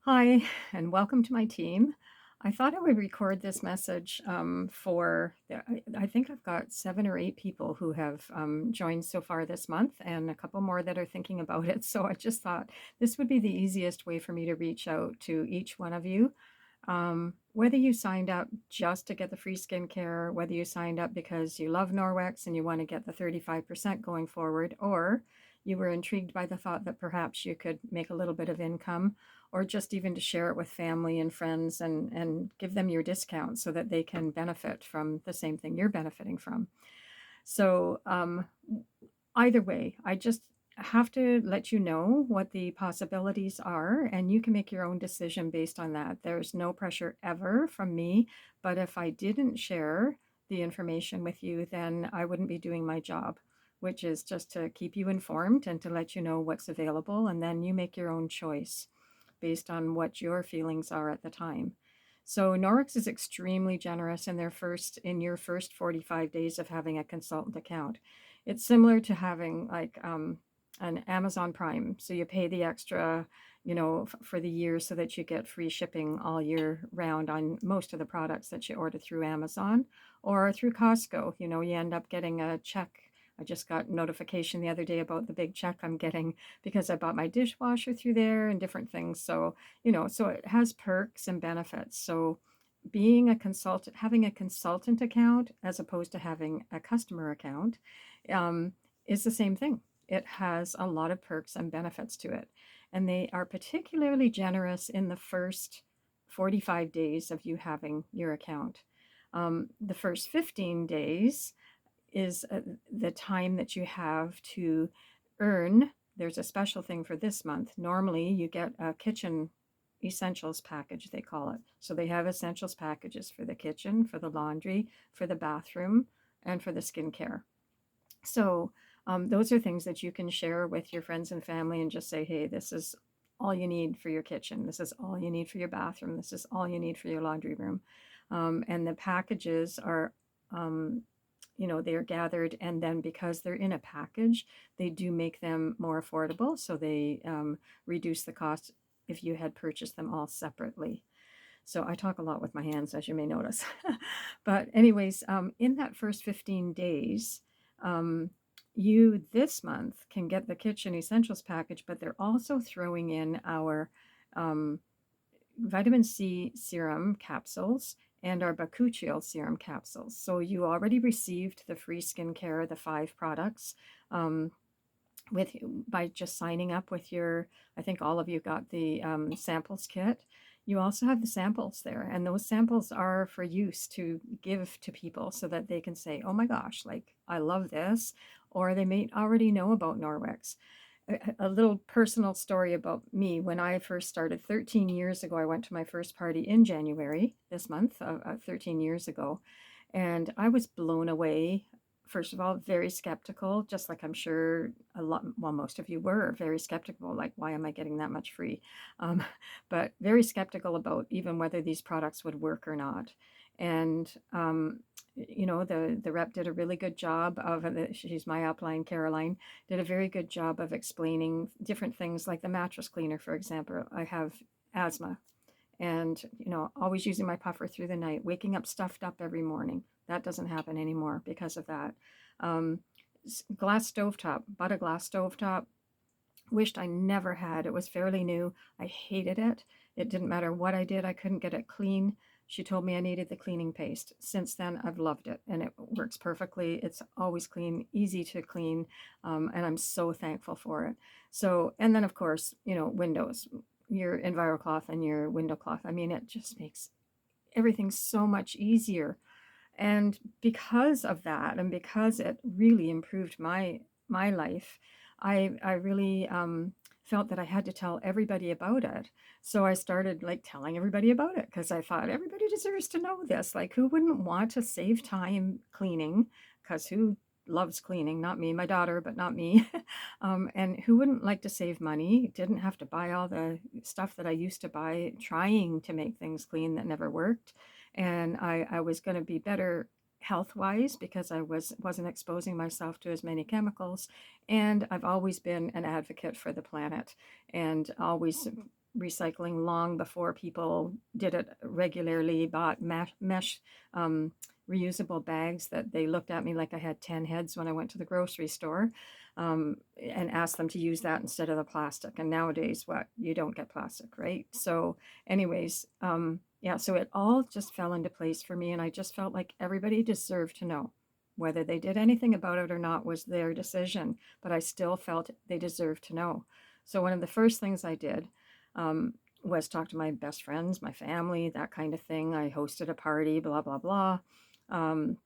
Hi, and welcome to my team. I thought I would record this message I think I've got 7 or 8 people who have joined so far this month, and a couple more that are thinking about it. So I just thought this would be the easiest way for me to reach out to each one of you. Whether you signed up just to get the free skincare, whether you signed up because you love Norwex and you want to get the 35% going forward, or you were intrigued by the thought that perhaps you could make a little bit of income, or just even to share it with family and friends and give them your discount so that they can benefit from the same thing you're benefiting from. So either way, I just have to let you know what the possibilities are, and you can make your own decision based on that. There's no pressure ever from me, but if I didn't share the information with you, then I wouldn't be doing my job, which is just to keep you informed and to let you know what's available, and then you make your own choice based on what your feelings are at the time. So Norix is extremely generous in your first 45 days of having a consultant account. It's similar to having an Amazon Prime. So you pay the extra, for the year so that you get free shipping all year round on most of the products that you order through Amazon or through Costco. You end up getting a check. I just got notification the other day about the big check I'm getting because I bought my dishwasher through there and different things. So it has perks and benefits. So being a consultant, having a consultant account as opposed to having a customer account um, is the same thing. It has a lot of perks and benefits to it. And they are particularly generous in the first 45 days of you having your account. The first 15 days is the time that you have to earn. There's a special thing for this month. Normally, you get a kitchen essentials package, they call it. So they have essentials packages for the kitchen, for the laundry, for the bathroom, and for the skincare. So those are things that you can share with your friends and family and just say, hey, this is all you need for your kitchen. This is all you need for your bathroom. This is all you need for your laundry room. And the packages are um, they're gathered, and then because they're in a package, they do make them more affordable. So they reduce the cost if you had purchased them all separately. So I talk a lot with my hands, as you may notice. But anyways, in that first 15 days, um, you this month can get the Kitchen Essentials package, but they're also throwing in our um, vitamin C serum capsules and our Bakuchiol serum capsules. So you already received the free skincare, the 5 products, um, with by just signing up with your. I think all of you got the samples kit. You also have the samples there, and those samples are for use to give to people so that they can say, "Oh my gosh, like I love this," or they may already know about Norwex. A little personal story about me. When I first started 13 years ago, I went to my first party in January this month, 13 years ago, and I was blown away. First of all, very skeptical, just like I'm sure most of you were very skeptical, like, why am I getting that much free? Um, but very skeptical about even whether these products would work or not. And the rep did a really good job of, she's my upline, Caroline, did a very good job of explaining different things like the mattress cleaner, for example. I have asthma and, always using my puffer through the night, waking up stuffed up every morning. That doesn't happen anymore because of that. Um, Glass stovetop, bought a glass stovetop, wished I never had. It was fairly new. I hated it. It didn't matter what I did, I couldn't get it clean. She told me I needed the cleaning paste. Since then, I've loved it and it works perfectly. It's always clean, easy to clean, and I'm so thankful for it. So, and then of course, windows, your EnviroCloth and your window cloth. I mean, it just makes everything so much easier. And because of that, and because it really improved my life, I really felt that I had to tell everybody about it. So I started like telling everybody about it because I thought everybody deserves to know this. Like, who wouldn't want to save time cleaning? Because who loves cleaning? Not me, my daughter, but not me. And who wouldn't like to save money? Didn't have to buy all the stuff that I used to buy trying to make things clean that never worked. And I was going to be better health wise because I wasn't exposing myself to as many chemicals. And I've always been an advocate for the planet and always recycling long before people did it regularly, bought mesh um, reusable bags that they looked at me like I had 10 heads when I went to the grocery store, and asked them to use that instead of the plastic. And nowadays, what? You don't get plastic, right? So, anyways, yeah, so it all just fell into place for me. And I just felt like everybody deserved to know. Whether they did anything about it or not was their decision, but I still felt they deserved to know. So, one of the first things I did um, was talk to my best friends, my family, that kind of thing. I hosted a party, blah, blah, blah. Um,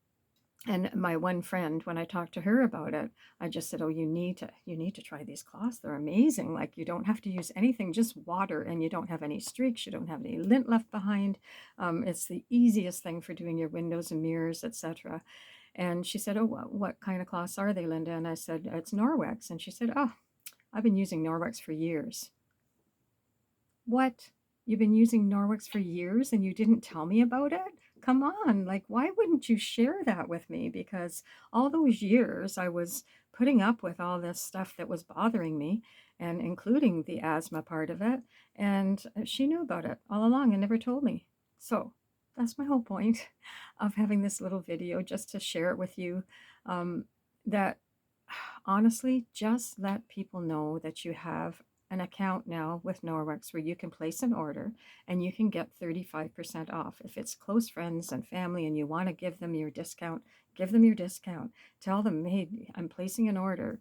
and my one friend, when I talked to her about it, I just said, "Oh, you need to try these cloths. They're amazing. Like you don't have to use anything, just water, and you don't have any streaks. You don't have any lint left behind. It's the easiest thing for doing your windows and mirrors, etc." And she said, "Oh, what kind of cloths are they, Linda?" And I said, "It's Norwex." And she said, "Oh, I've been using Norwex for years." What? You've been using Norwex for years and you didn't tell me about it? Come on, like, why wouldn't you share that with me? Because all those years I was putting up with all this stuff that was bothering me, and including the asthma part of it. And she knew about it all along and never told me. So that's my whole point of having this little video, just to share it with you. That honestly, just let people know that you have an account now with Norwex where you can place an order and you can get 35% off. If it's close friends and family and you want to give them your discount, give them your discount. Tell them, hey, I'm placing an order,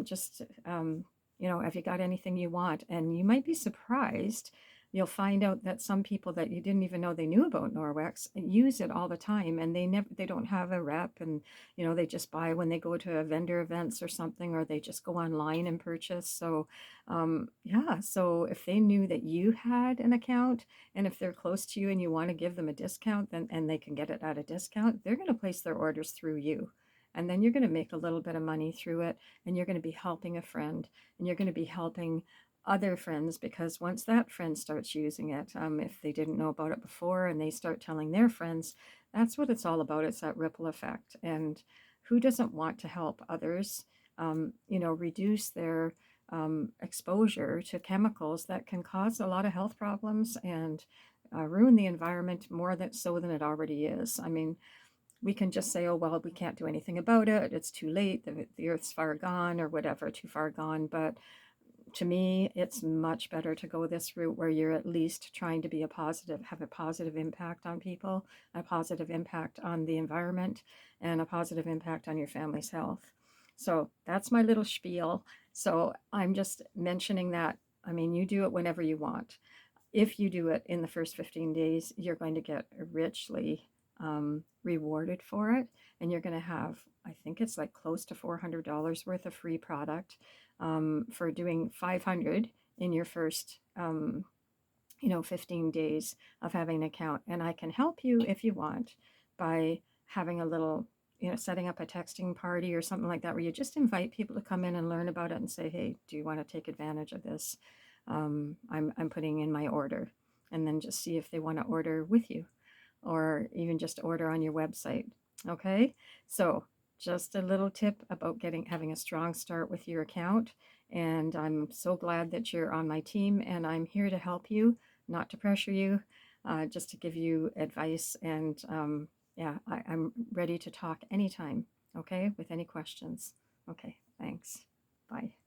just, have you got anything you want? And you might be surprised. You'll find out that some people that you didn't even know they knew about Norwex use it all the time, and they don't have a rep, and they just buy when they go to vendor events or something, or they just go online and purchase. So yeah, so if they knew that you had an account, and if they're close to you and you want to give them a discount, then and they can get it at a discount, they're going to place their orders through you. And then you're going to make a little bit of money through it, and you're going to be helping a friend, and you're going to be helping other friends, because once that friend starts using it, if they didn't know about it before and they start telling their friends, that's what it's all about. It's that ripple effect. And who doesn't want to help others, reduce their exposure to chemicals that can cause a lot of health problems and ruin the environment more than it already is. I mean, we can just say, oh, well, we can't do anything about it. It's too late. The earth's far gone or whatever, too far gone. But to me, it's much better to go this route where you're at least trying to be have a positive impact on people, a positive impact on the environment, and a positive impact on your family's health. So that's my little spiel. So I'm just mentioning that. I mean, you do it whenever you want. If you do it in the first 15 days, you're going to get richly rewarded for it. And you're going to have, I think it's like close to $400 worth of free product for doing 500 in your first 15 days of having an account. And I can help you if you want by having a little, setting up a texting party or something like that, where you just invite people to come in and learn about it and say, hey, do you want to take advantage of this? I'm putting in my order, and then just see if they want to order with you, or even just order on your website. Okay, so just a little tip about having a strong start with your account. And I'm so glad that you're on my team, and I'm here to help you, not to pressure you, just to give you advice. And yeah, I'm ready to talk anytime, okay, with any questions. Okay, thanks. Bye.